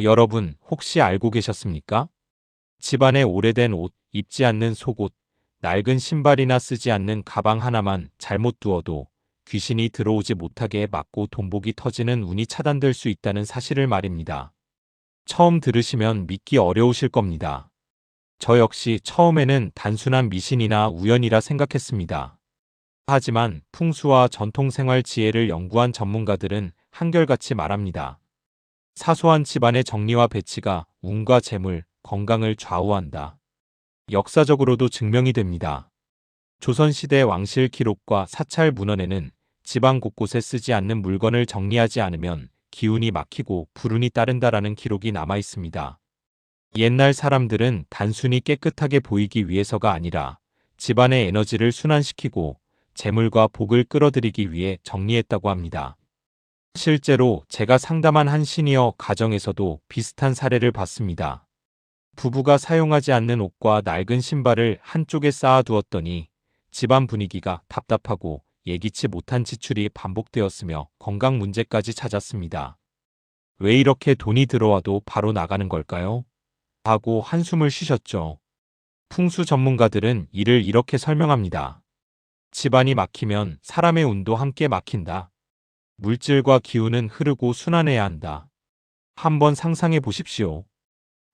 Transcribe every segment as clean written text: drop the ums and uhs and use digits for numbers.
여러분, 혹시 알고 계셨습니까? 집안에 오래된 옷, 입지 않는 속옷, 낡은 신발이나 쓰지 않는 가방 하나만 잘못 두어도 귀신이 들어오지 못하게 막고 돈복이 터지는 운이 차단될 수 있다는 사실을 말입니다. 처음 들으시면 믿기 어려우실 겁니다. 저 역시 처음에는 단순한 미신이나 우연이라 생각했습니다. 하지만 풍수와 전통생활 지혜를 연구한 전문가들은 한결같이 말합니다. 사소한 집안의 정리와 배치가 운과 재물, 건강을 좌우한다. 역사적으로도 증명이 됩니다. 조선시대 왕실 기록과 사찰 문헌에는 집안 곳곳에 쓰지 않는 물건을 정리하지 않으면 기운이 막히고 불운이 따른다라는 기록이 남아 있습니다. 옛날 사람들은 단순히 깨끗하게 보이기 위해서가 아니라 집안의 에너지를 순환시키고 재물과 복을 끌어들이기 위해 정리했다고 합니다. 실제로 제가 상담한 한 시니어 가정에서도 비슷한 사례를 봤습니다. 부부가 사용하지 않는 옷과 낡은 신발을 한쪽에 쌓아두었더니 집안 분위기가 답답하고 예기치 못한 지출이 반복되었으며 건강 문제까지 찾았습니다. 왜 이렇게 돈이 들어와도 바로 나가는 걸까요? 하고 한숨을 쉬셨죠. 풍수 전문가들은 이를 이렇게 설명합니다. 집안이 막히면 사람의 운도 함께 막힌다. 물질과 기운은 흐르고 순환해야 한다. 한번 상상해 보십시오.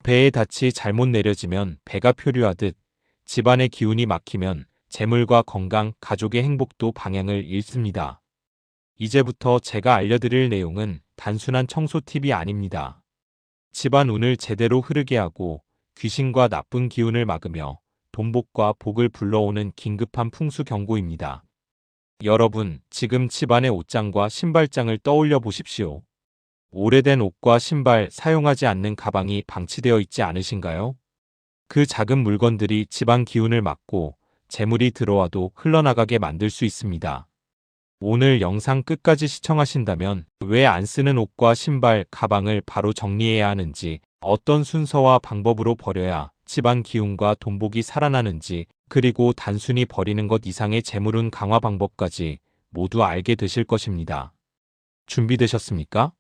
배에 닻이 잘못 내려지면 배가 표류하듯 집안의 기운이 막히면 재물과 건강, 가족의 행복도 방향을 잃습니다. 이제부터 제가 알려드릴 내용은 단순한 청소 팁이 아닙니다. 집안 운을 제대로 흐르게 하고 귀신과 나쁜 기운을 막으며 돈복과 복을 불러오는 긴급한 풍수 경고입니다. 여러분, 지금 집안의 옷장과 신발장을 떠올려 보십시오. 오래된 옷과 신발, 사용하지 않는 가방이 방치되어 있지 않으신가요? 그 작은 물건들이 집안 기운을 막고 재물이 들어와도 흘러나가게 만들 수 있습니다. 오늘 영상 끝까지 시청하신다면 왜 안 쓰는 옷과 신발, 가방을 바로 정리해야 하는지, 어떤 순서와 방법으로 버려야 집안 기운과 돈복이 살아나는지, 그리고 단순히 버리는 것 이상의 재물운 강화 방법까지 모두 알게 되실 것입니다. 준비되셨습니까?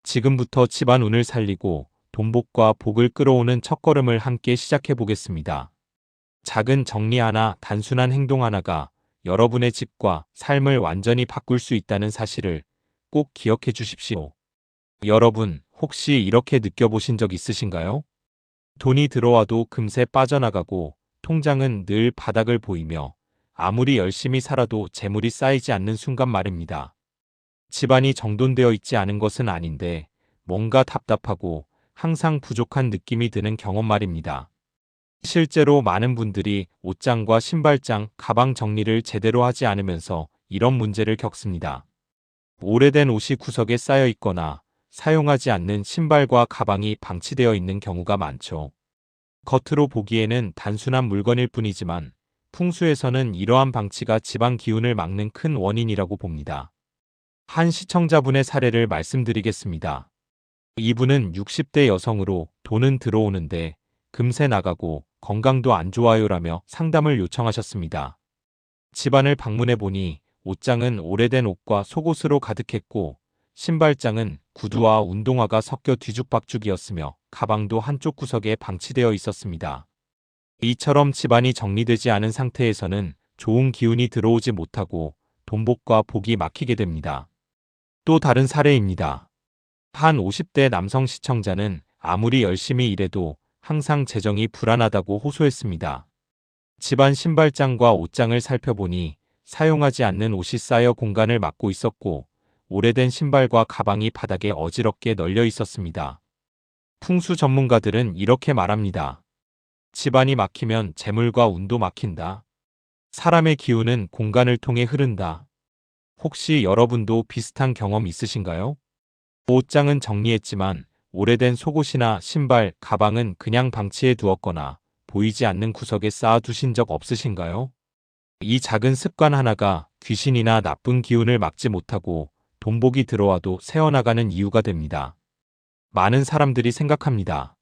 지금부터 집안 운을 살리고 돈복과 복을 끌어오는 첫걸음을 함께 시작해 보겠습니다. 작은 정리 하나, 단순한 행동 하나가 여러분의 집과 삶을 완전히 바꿀 수 있다는 사실을 꼭 기억해 주십시오. 여러분, 혹시 이렇게 느껴보신 적 있으신가요? 돈이 들어와도 금세 빠져나가고 통장은 늘 바닥을 보이며 아무리 열심히 살아도 재물이 쌓이지 않는 순간 말입니다. 집안이 정돈되어 있지 않은 것은 아닌데 뭔가 답답하고 항상 부족한 느낌이 드는 경험 말입니다. 실제로 많은 분들이 옷장과 신발장, 가방 정리를 제대로 하지 않으면서 이런 문제를 겪습니다. 오래된 옷이 구석에 쌓여 있거나 사용하지 않는 신발과 가방이 방치되어 있는 경우가 많죠. 겉으로 보기에는 단순한 물건일 뿐이지만 풍수에서는 이러한 방치가 집안 기운을 막는 큰 원인이라고 봅니다. 한 시청자분의 사례를 말씀드리겠습니다. 이분은 60대 여성으로 돈은 들어오는데 금세 나가고 건강도 안 좋아요라며 상담을 요청하셨습니다. 집안을 방문해 보니 옷장은 오래된 옷과 속옷으로 가득했고 신발장은 구두와 운동화가 섞여 뒤죽박죽이었으며 가방도 한쪽 구석에 방치되어 있었습니다. 이처럼 집안이 정리되지 않은 상태에서는 좋은 기운이 들어오지 못하고 돈복과 복이 막히게 됩니다. 또 다른 사례입니다. 한 50대 남성 시청자는 아무리 열심히 일해도 항상 재정이 불안하다고 호소했습니다. 집안 신발장과 옷장을 살펴보니 사용하지 않는 옷이 쌓여 공간을 막고 있었고 오래된 신발과 가방이 바닥에 어지럽게 널려 있었습니다. 풍수 전문가들은 이렇게 말합니다. 집안이 막히면 재물과 운도 막힌다. 사람의 기운은 공간을 통해 흐른다. 혹시 여러분도 비슷한 경험 있으신가요? 옷장은 정리했지만 오래된 속옷이나 신발, 가방은 그냥 방치해 두었거나 보이지 않는 구석에 쌓아두신 적 없으신가요? 이 작은 습관 하나가 귀신이나 나쁜 기운을 막지 못하고 돈복이 들어와도 새어나가는 이유가 됩니다. 많은 사람들이 생각합니다.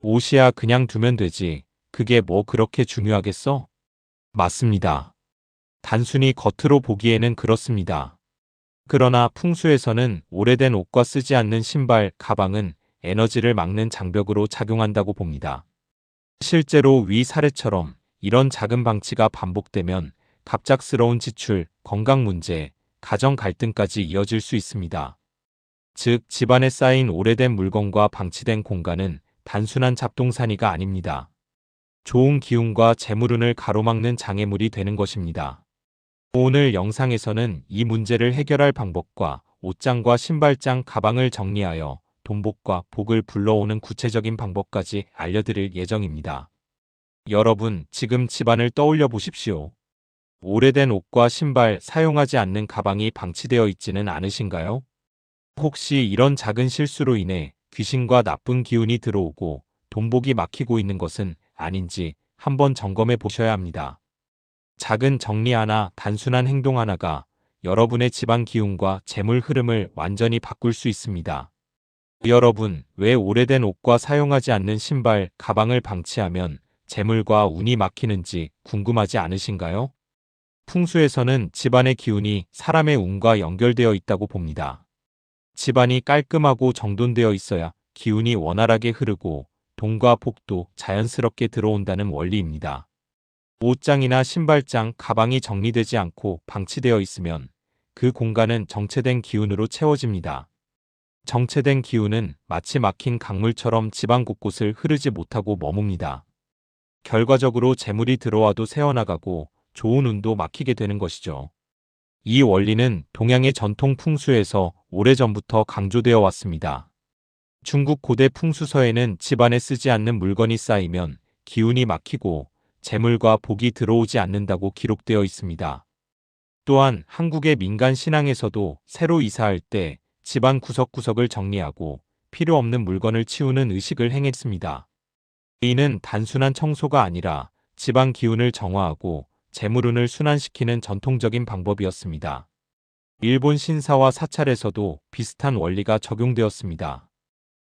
옷이야 그냥 두면 되지. 그게 뭐 그렇게 중요하겠어? 맞습니다. 단순히 겉으로 보기에는 그렇습니다. 그러나 풍수에서는 오래된 옷과 쓰지 않는 신발, 가방은 에너지를 막는 장벽으로 작용한다고 봅니다. 실제로 위 사례처럼 이런 작은 방치가 반복되면 갑작스러운 지출, 건강 문제, 가정 갈등까지 이어질 수 있습니다. 즉, 집안에 쌓인 오래된 물건과 방치된 공간은 단순한 잡동사니가 아닙니다. 좋은 기운과 재물운을 가로막는 장애물이 되는 것입니다. 오늘 영상에서는 이 문제를 해결할 방법과 옷장과 신발장, 가방을 정리하여 돈복과 복을 불러오는 구체적인 방법까지 알려드릴 예정입니다. 여러분, 지금 집안을 떠올려 보십시오. 오래된 옷과 신발, 사용하지 않는 가방이 방치되어 있지는 않으신가요? 혹시 이런 작은 실수로 인해 귀신과 나쁜 기운이 들어오고 돈복이 막히고 있는 것은 아닌지 한번 점검해 보셔야 합니다. 작은 정리 하나, 단순한 행동 하나가 여러분의 집안 기운과 재물 흐름을 완전히 바꿀 수 있습니다. 여러분, 왜 오래된 옷과 사용하지 않는 신발, 가방을 방치하면 재물과 운이 막히는지 궁금하지 않으신가요? 풍수에서는 집안의 기운이 사람의 운과 연결되어 있다고 봅니다. 집안이 깔끔하고 정돈되어 있어야 기운이 원활하게 흐르고 돈과 복도 자연스럽게 들어온다는 원리입니다. 옷장이나 신발장, 가방이 정리되지 않고 방치되어 있으면 그 공간은 정체된 기운으로 채워집니다. 정체된 기운은 마치 막힌 강물처럼 집안 곳곳을 흐르지 못하고 머뭅니다. 결과적으로 재물이 들어와도 새어나가고 좋은 운도 막히게 되는 것이죠. 이 원리는 동양의 전통 풍수에서 오래전부터 강조되어 왔습니다. 중국 고대 풍수서에는 집안에 쓰지 않는 물건이 쌓이면 기운이 막히고 재물과 복이 들어오지 않는다고 기록되어 있습니다. 또한 한국의 민간 신앙에서도 새로 이사할 때 집안 구석구석을 정리하고 필요 없는 물건을 치우는 의식을 행했습니다. 이는 단순한 청소가 아니라 집안 기운을 정화하고 재물운을 순환시키는 전통적인 방법이었습니다. 일본 신사와 사찰에서도 비슷한 원리가 적용되었습니다.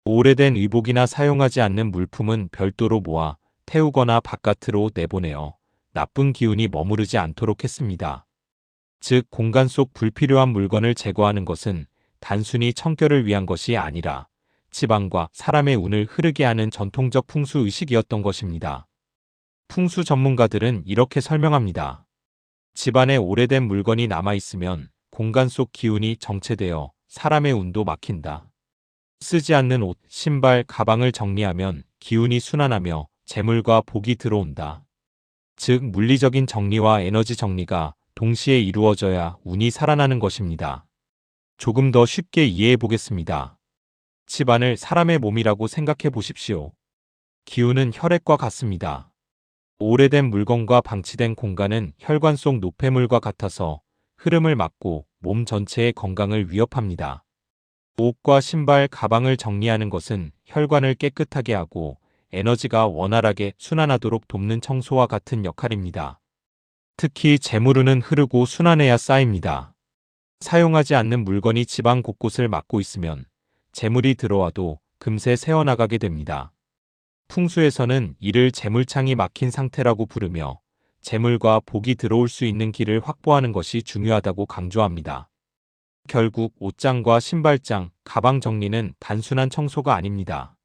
오래된 의복이나 사용하지 않는 물품은 별도로 모아 태우거나 바깥으로 내보내어 나쁜 기운이 머무르지 않도록 했습니다. 즉, 공간 속 불필요한 물건을 제거하는 것은 단순히 청결을 위한 것이 아니라 집안과 사람의 운을 흐르게 하는 전통적 풍수 의식이었던 것입니다. 풍수 전문가들은 이렇게 설명합니다. 집안에 오래된 물건이 남아있으면 공간 속 기운이 정체되어 사람의 운도 막힌다. 쓰지 않는 옷, 신발, 가방을 정리하면 기운이 순환하며 재물과 복이 들어온다. 즉, 물리적인 정리와 에너지 정리가 동시에 이루어져야 운이 살아나는 것입니다. 조금 더 쉽게 이해해 보겠습니다. 집안을 사람의 몸이라고 생각해 보십시오. 기운은 혈액과 같습니다. 오래된 물건과 방치된 공간은 혈관 속 노폐물과 같아서 흐름을 막고 몸 전체의 건강을 위협합니다. 옷과 신발, 가방을 정리하는 것은 혈관을 깨끗하게 하고 에너지가 원활하게 순환하도록 돕는 청소와 같은 역할입니다. 특히 재물운은 흐르고 순환해야 쌓입니다. 사용하지 않는 물건이 집안 곳곳을 막고 있으면 재물이 들어와도 금세 새어나가게 됩니다. 풍수에서는 이를 재물창이 막힌 상태라고 부르며 재물과 복이 들어올 수 있는 길을 확보하는 것이 중요하다고 강조합니다. 결국 옷장과 신발장, 가방 정리는 단순한 청소가 아닙니다.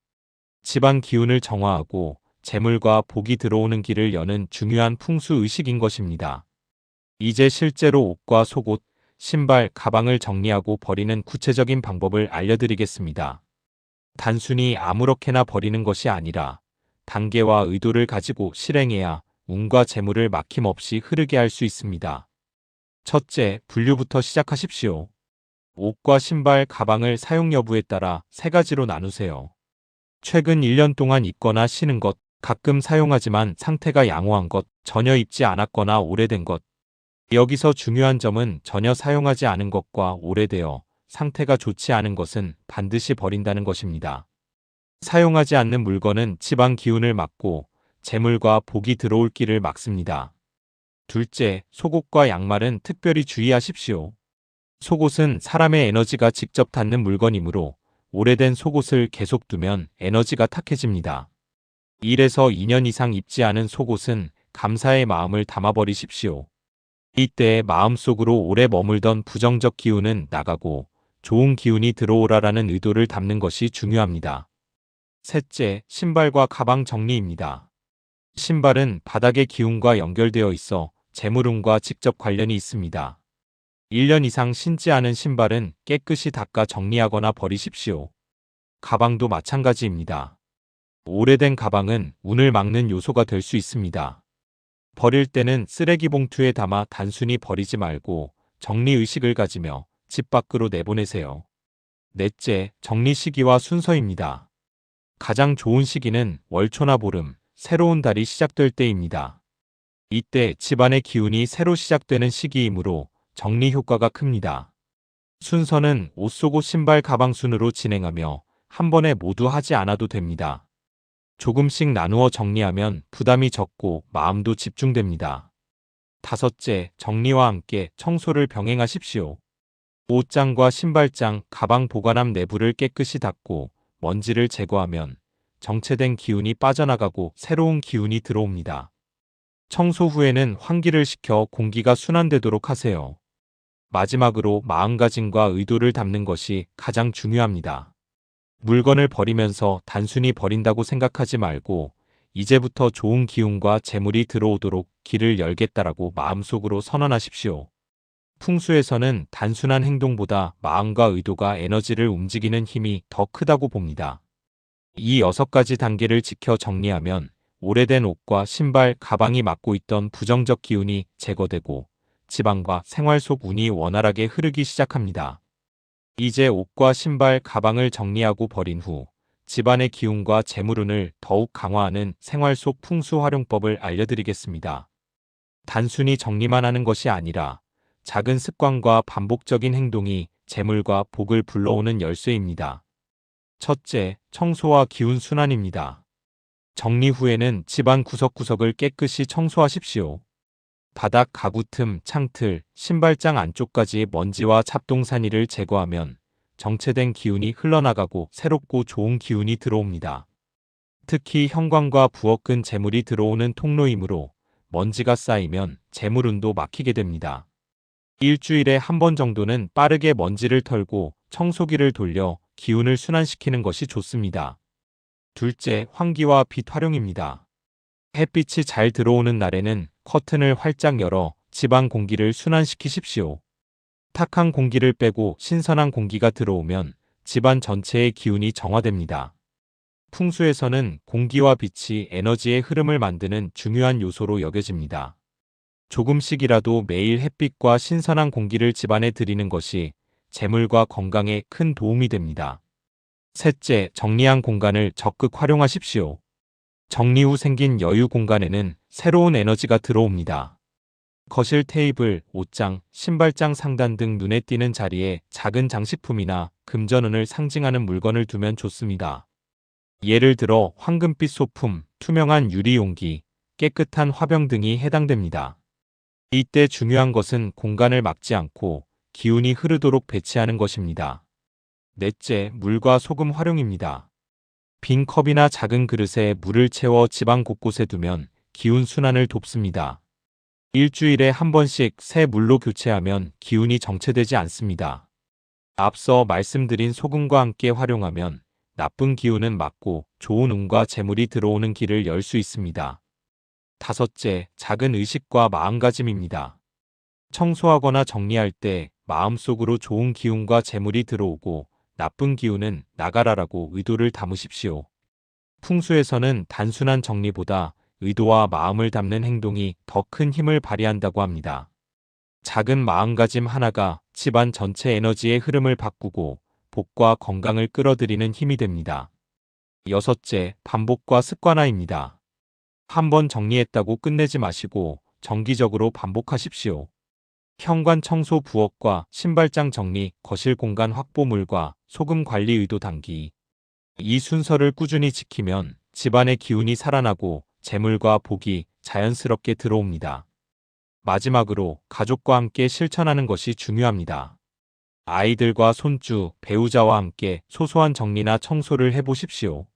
집안 기운을 정화하고 재물과 복이 들어오는 길을 여는 중요한 풍수 의식인 것입니다. 이제 실제로 옷과 속옷, 신발, 가방을 정리하고 버리는 구체적인 방법을 알려드리겠습니다. 단순히 아무렇게나 버리는 것이 아니라 단계와 의도를 가지고 실행해야 운과 재물을 막힘없이 흐르게 할 수 있습니다. 첫째, 분류부터 시작하십시오. 옷과 신발, 가방을 사용 여부에 따라 세 가지로 나누세요. 최근 1년 동안 입거나 신은 것, 가끔 사용하지만 상태가 양호한 것, 전혀 입지 않았거나 오래된 것. 여기서 중요한 점은 전혀 사용하지 않은 것과 오래되어 상태가 좋지 않은 것은 반드시 버린다는 것입니다. 사용하지 않는 물건은 집안 기운을 막고 재물과 복이 들어올 길을 막습니다. 둘째, 속옷과 양말은 특별히 주의하십시오. 속옷은 사람의 에너지가 직접 닿는 물건이므로 오래된 속옷을 계속 두면 에너지가 탁해집니다. 1에서 2년 이상 입지 않은 속옷은 감사의 마음을 담아버리십시오. 이때 마음속으로 오래 머물던 부정적 기운은 나가고 좋은 기운이 들어오라라는 의도를 담는 것이 중요합니다. 셋째, 신발과 가방 정리입니다. 신발은 바닥의 기운과 연결되어 있어 재물운과 직접 관련이 있습니다. 1년 이상 신지 않은 신발은 깨끗이 닦아 정리하거나 버리십시오. 가방도 마찬가지입니다. 오래된 가방은 운을 막는 요소가 될 수 있습니다. 버릴 때는 쓰레기 봉투에 담아 단순히 버리지 말고 정리의식을 가지며 집 밖으로 내보내세요. 넷째, 정리 시기와 순서입니다. 가장 좋은 시기는 월초나 보름, 새로운 달이 시작될 때입니다. 이때 집안의 기운이 새로 시작되는 시기이므로 정리 효과가 큽니다. 순서는 옷 속옷 신발 가방 순으로 진행하며 한 번에 모두 하지 않아도 됩니다. 조금씩 나누어 정리하면 부담이 적고 마음도 집중됩니다. 다섯째, 정리와 함께 청소를 병행하십시오. 옷장과 신발장, 가방 보관함 내부를 깨끗이 닦고 먼지를 제거하면 정체된 기운이 빠져나가고 새로운 기운이 들어옵니다. 청소 후에는 환기를 시켜 공기가 순환되도록 하세요. 마지막으로 마음가짐과 의도를 담는 것이 가장 중요합니다. 물건을 버리면서 단순히 버린다고 생각하지 말고 이제부터 좋은 기운과 재물이 들어오도록 길을 열겠다라고 마음속으로 선언하십시오. 풍수에서는 단순한 행동보다 마음과 의도가 에너지를 움직이는 힘이 더 크다고 봅니다. 이 6가지 단계를 지켜 정리하면 오래된 옷과 신발, 가방이 맡고 있던 부정적 기운이 제거되고 집안과 생활 속 운이 원활하게 흐르기 시작합니다. 이제 옷과 신발, 가방을 정리하고 버린 후 집안의 기운과 재물운을 더욱 강화하는 생활 속 풍수 활용법을 알려드리겠습니다. 단순히 정리만 하는 것이 아니라 작은 습관과 반복적인 행동이 재물과 복을 불러오는 열쇠입니다. 첫째, 청소와 기운 순환입니다. 정리 후에는 집안 구석구석을 깨끗이 청소하십시오. 바닥, 가구 틈, 창틀, 신발장 안쪽까지 먼지와 잡동사니를 제거하면 정체된 기운이 흘러나가고 새롭고 좋은 기운이 들어옵니다. 특히 현관과 부엌근 재물이 들어오는 통로이므로 먼지가 쌓이면 재물운도 막히게 됩니다. 일주일에 한 번 정도는 빠르게 먼지를 털고 청소기를 돌려 기운을 순환시키는 것이 좋습니다. 둘째, 환기와 빛 활용입니다. 햇빛이 잘 들어오는 날에는 커튼을 활짝 열어 집안 공기를 순환시키십시오. 탁한 공기를 빼고 신선한 공기가 들어오면 집안 전체의 기운이 정화됩니다. 풍수에서는 공기와 빛이 에너지의 흐름을 만드는 중요한 요소로 여겨집니다. 조금씩이라도 매일 햇빛과 신선한 공기를 집안에 들이는 것이 재물과 건강에 큰 도움이 됩니다. 셋째, 정리한 공간을 적극 활용하십시오. 정리 후 생긴 여유 공간에는 새로운 에너지가 들어옵니다. 거실 테이블, 옷장, 신발장 상단 등 눈에 띄는 자리에 작은 장식품이나 금전운을 상징하는 물건을 두면 좋습니다. 예를 들어 황금빛 소품, 투명한 유리 용기, 깨끗한 화병 등이 해당됩니다. 이때 중요한 것은 공간을 막지 않고 기운이 흐르도록 배치하는 것입니다. 넷째, 물과 소금 활용입니다. 빈 컵이나 작은 그릇에 물을 채워 집안 곳곳에 두면 기운 순환을 돕습니다. 일주일에 한 번씩 새 물로 교체하면 기운이 정체되지 않습니다. 앞서 말씀드린 소금과 함께 활용하면 나쁜 기운은 막고 좋은 운과 재물이 들어오는 길을 열 수 있습니다. 다섯째, 작은 의식과 마음가짐입니다. 청소하거나 정리할 때 마음속으로 좋은 기운과 재물이 들어오고 나쁜 기운은 나가라라고 의도를 담으십시오. 풍수에서는 단순한 정리보다 의도와 마음을 담는 행동이 더 큰 힘을 발휘한다고 합니다. 작은 마음가짐 하나가 집안 전체 에너지의 흐름을 바꾸고 복과 건강을 끌어들이는 힘이 됩니다. 여섯째, 반복과 습관화입니다. 한 번 정리했다고 끝내지 마시고 정기적으로 반복하십시오. 현관 청소, 부엌과 신발장 정리, 거실 공간 확보, 물과 소금 관리, 의도 담기. 이 순서를 꾸준히 지키면 집안의 기운이 살아나고 재물과 복이 자연스럽게 들어옵니다. 마지막으로 가족과 함께 실천하는 것이 중요합니다. 아이들과 손주, 배우자와 함께 소소한 정리나 청소를 해보십시오.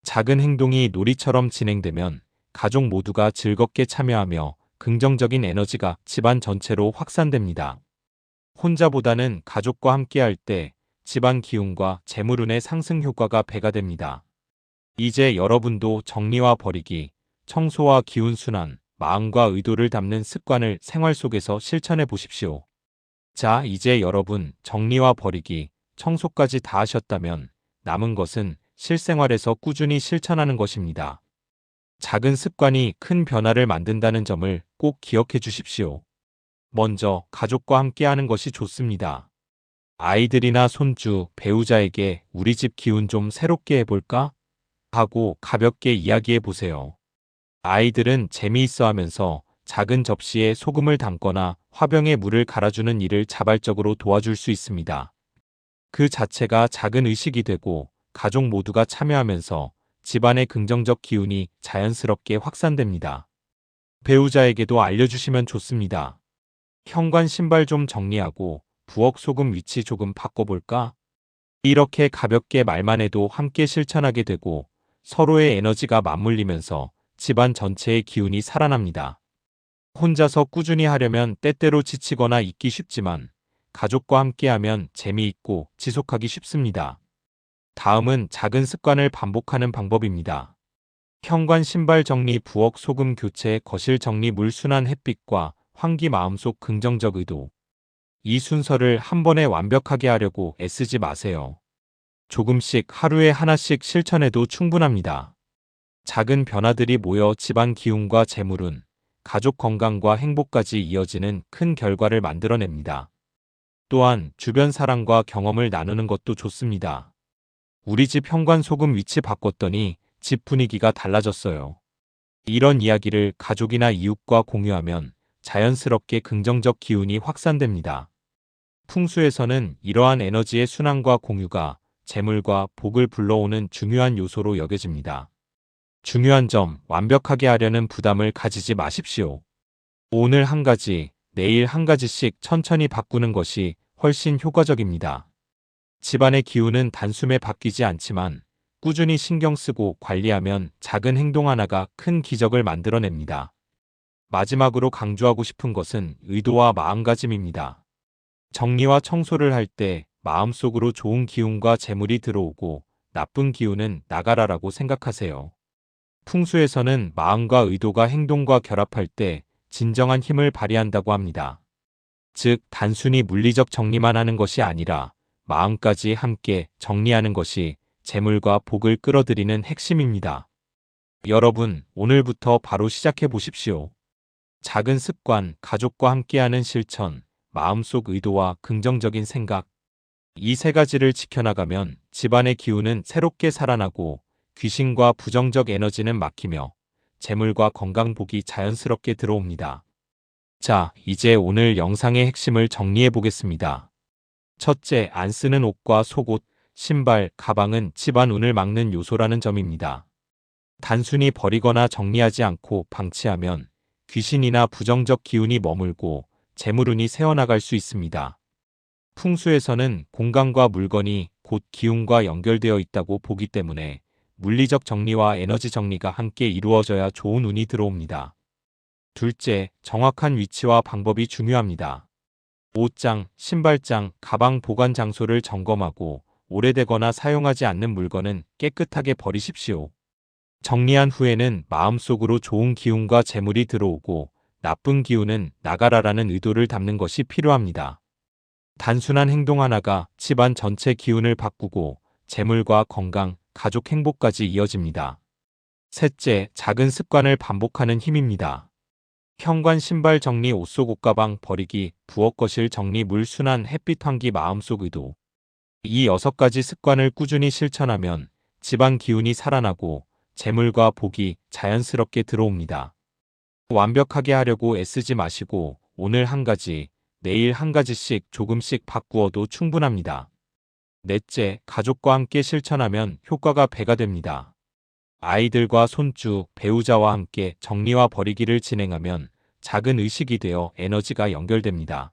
작은 행동이 놀이처럼 진행되면 가족 모두가 즐겁게 참여하며 긍정적인 에너지가 집안 전체로 확산됩니다. 혼자보다는 가족과 함께할 때 집안 기운과 재물운의 상승 효과가 배가 됩니다. 이제 여러분도 정리와 버리기, 청소와 기운순환, 마음과 의도를 담는 습관을 생활 속에서 실천해 보십시오. 자, 이제 여러분 정리와 버리기, 청소까지 다 하셨다면 남은 것은 실생활에서 꾸준히 실천하는 것입니다. 작은 습관이 큰 변화를 만든다는 점을 꼭 기억해 주십시오. 먼저 가족과 함께 하는 것이 좋습니다. 아이들이나 손주, 배우자에게 우리 집 기운 좀 새롭게 해볼까? 하고 가볍게 이야기해 보세요. 아이들은 재미있어 하면서 작은 접시에 소금을 담거나 화병에 물을 갈아주는 일을 자발적으로 도와줄 수 있습니다. 그 자체가 작은 의식이 되고 가족 모두가 참여하면서 집안의 긍정적 기운이 자연스럽게 확산됩니다. 배우자에게도 알려주시면 좋습니다. 현관 신발 좀 정리하고 부엌 소금 위치 조금 바꿔볼까? 이렇게 가볍게 말만 해도 함께 실천하게 되고 서로의 에너지가 맞물리면서 집안 전체의 기운이 살아납니다. 혼자서 꾸준히 하려면 때때로 지치거나 잊기 쉽지만 가족과 함께하면 재미있고 지속하기 쉽습니다. 다음은 작은 습관을 반복하는 방법입니다. 현관 신발 정리, 부엌 소금 교체, 거실 정리, 물 순환, 햇빛과 환기, 마음속 긍정적 의도. 이 순서를 한 번에 완벽하게 하려고 애쓰지 마세요. 조금씩 하루에 하나씩 실천해도 충분합니다. 작은 변화들이 모여 집안 기운과 재물운, 가족 건강과 행복까지 이어지는 큰 결과를 만들어냅니다. 또한 주변 사람과 경험을 나누는 것도 좋습니다. 우리 집 현관 소금 위치 바꿨더니 집 분위기가 달라졌어요. 이런 이야기를 가족이나 이웃과 공유하면 자연스럽게 긍정적 기운이 확산됩니다. 풍수에서는 이러한 에너지의 순환과 공유가 재물과 복을 불러오는 중요한 요소로 여겨집니다. 중요한 점, 완벽하게 하려는 부담을 가지지 마십시오. 오늘 한 가지, 내일 한 가지씩 천천히 바꾸는 것이 훨씬 효과적입니다. 집안의 기운은 단숨에 바뀌지 않지만 꾸준히 신경 쓰고 관리하면 작은 행동 하나가 큰 기적을 만들어냅니다. 마지막으로 강조하고 싶은 것은 의도와 마음가짐입니다. 정리와 청소를 할 때 마음속으로 좋은 기운과 재물이 들어오고 나쁜 기운은 나가라라고 생각하세요. 풍수에서는 마음과 의도가 행동과 결합할 때 진정한 힘을 발휘한다고 합니다. 즉, 단순히 물리적 정리만 하는 것이 아니라 마음까지 함께 정리하는 것이 재물과 복을 끌어들이는 핵심입니다. 여러분, 오늘부터 바로 시작해 보십시오. 작은 습관, 가족과 함께하는 실천, 마음속 의도와 긍정적인 생각. 이 세 가지를 지켜나가면 집안의 기운은 새롭게 살아나고 귀신과 부정적 에너지는 막히며 재물과 건강 복이 자연스럽게 들어옵니다. 자, 이제 오늘 영상의 핵심을 정리해 보겠습니다. 첫째, 안 쓰는 옷과 속옷, 신발, 가방은 집안 운을 막는 요소라는 점입니다. 단순히 버리거나 정리하지 않고 방치하면 귀신이나 부정적 기운이 머물고 재물운이 새어나갈 수 있습니다. 풍수에서는 공간과 물건이 곧 기운과 연결되어 있다고 보기 때문에 물리적 정리와 에너지 정리가 함께 이루어져야 좋은 운이 들어옵니다. 둘째, 정확한 위치와 방법이 중요합니다. 옷장, 신발장, 가방 보관 장소를 점검하고 오래되거나 사용하지 않는 물건은 깨끗하게 버리십시오. 정리한 후에는 마음속으로 좋은 기운과 재물이 들어오고 나쁜 기운은 나가라라는 의도를 담는 것이 필요합니다. 단순한 행동 하나가 집안 전체 기운을 바꾸고 재물과 건강, 가족 행복까지 이어집니다. 셋째, 작은 습관을 반복하는 힘입니다. 현관 신발 정리, 옷 속 옷가방 버리기, 부엌 거실 정리, 물 순환, 햇빛 환기, 마음속 의도. 이 6가지 습관을 꾸준히 실천하면 집안 기운이 살아나고 재물과 복이 자연스럽게 들어옵니다. 완벽하게 하려고 애쓰지 마시고 오늘 한 가지, 내일 한 가지씩 조금씩 바꾸어도 충분합니다. 넷째, 가족과 함께 실천하면 효과가 배가 됩니다. 아이들과 손주, 배우자와 함께 정리와 버리기를 진행하면 작은 의식이 되어 에너지가 연결됩니다.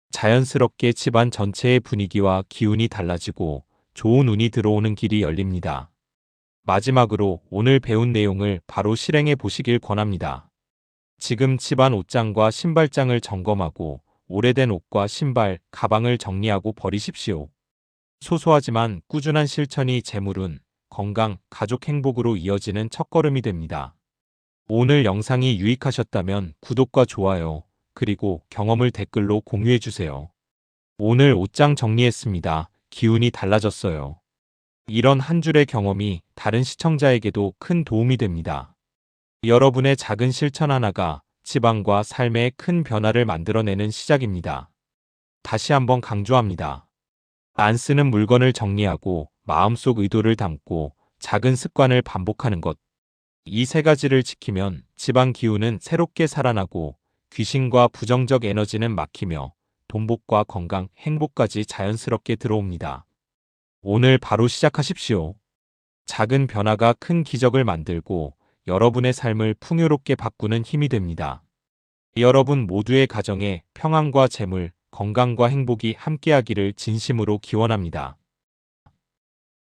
자연스럽게 집안 전체의 분위기와 기운이 달라지고 좋은 운이 들어오는 길이 열립니다. 마지막으로 오늘 배운 내용을 바로 실행해 보시길 권합니다. 지금 집안 옷장과 신발장을 점검하고 오래된 옷과 신발, 가방을 정리하고 버리십시오. 소소하지만 꾸준한 실천이 재물운, 건강, 가족 행복으로 이어지는 첫걸음이 됩니다. 오늘 영상이 유익하셨다면 구독과 좋아요, 그리고 경험을 댓글로 공유해주세요. 오늘 옷장 정리했습니다. 기운이 달라졌어요. 이런 한 줄의 경험이 다른 시청자에게도 큰 도움이 됩니다. 여러분의 작은 실천 하나가 집안과 삶에 큰 변화를 만들어내는 시작입니다. 다시 한번 강조합니다. 안 쓰는 물건을 정리하고 마음속 의도를 담고 작은 습관을 반복하는 것. 이 세 가지를 지키면 집안 기운은 새롭게 살아나고 귀신과 부정적 에너지는 막히며 돈복과 건강, 행복까지 자연스럽게 들어옵니다. 오늘 바로 시작하십시오. 작은 변화가 큰 기적을 만들고 여러분의 삶을 풍요롭게 바꾸는 힘이 됩니다. 여러분 모두의 가정에 평안과 재물, 건강과 행복이 함께하기를 진심으로 기원합니다.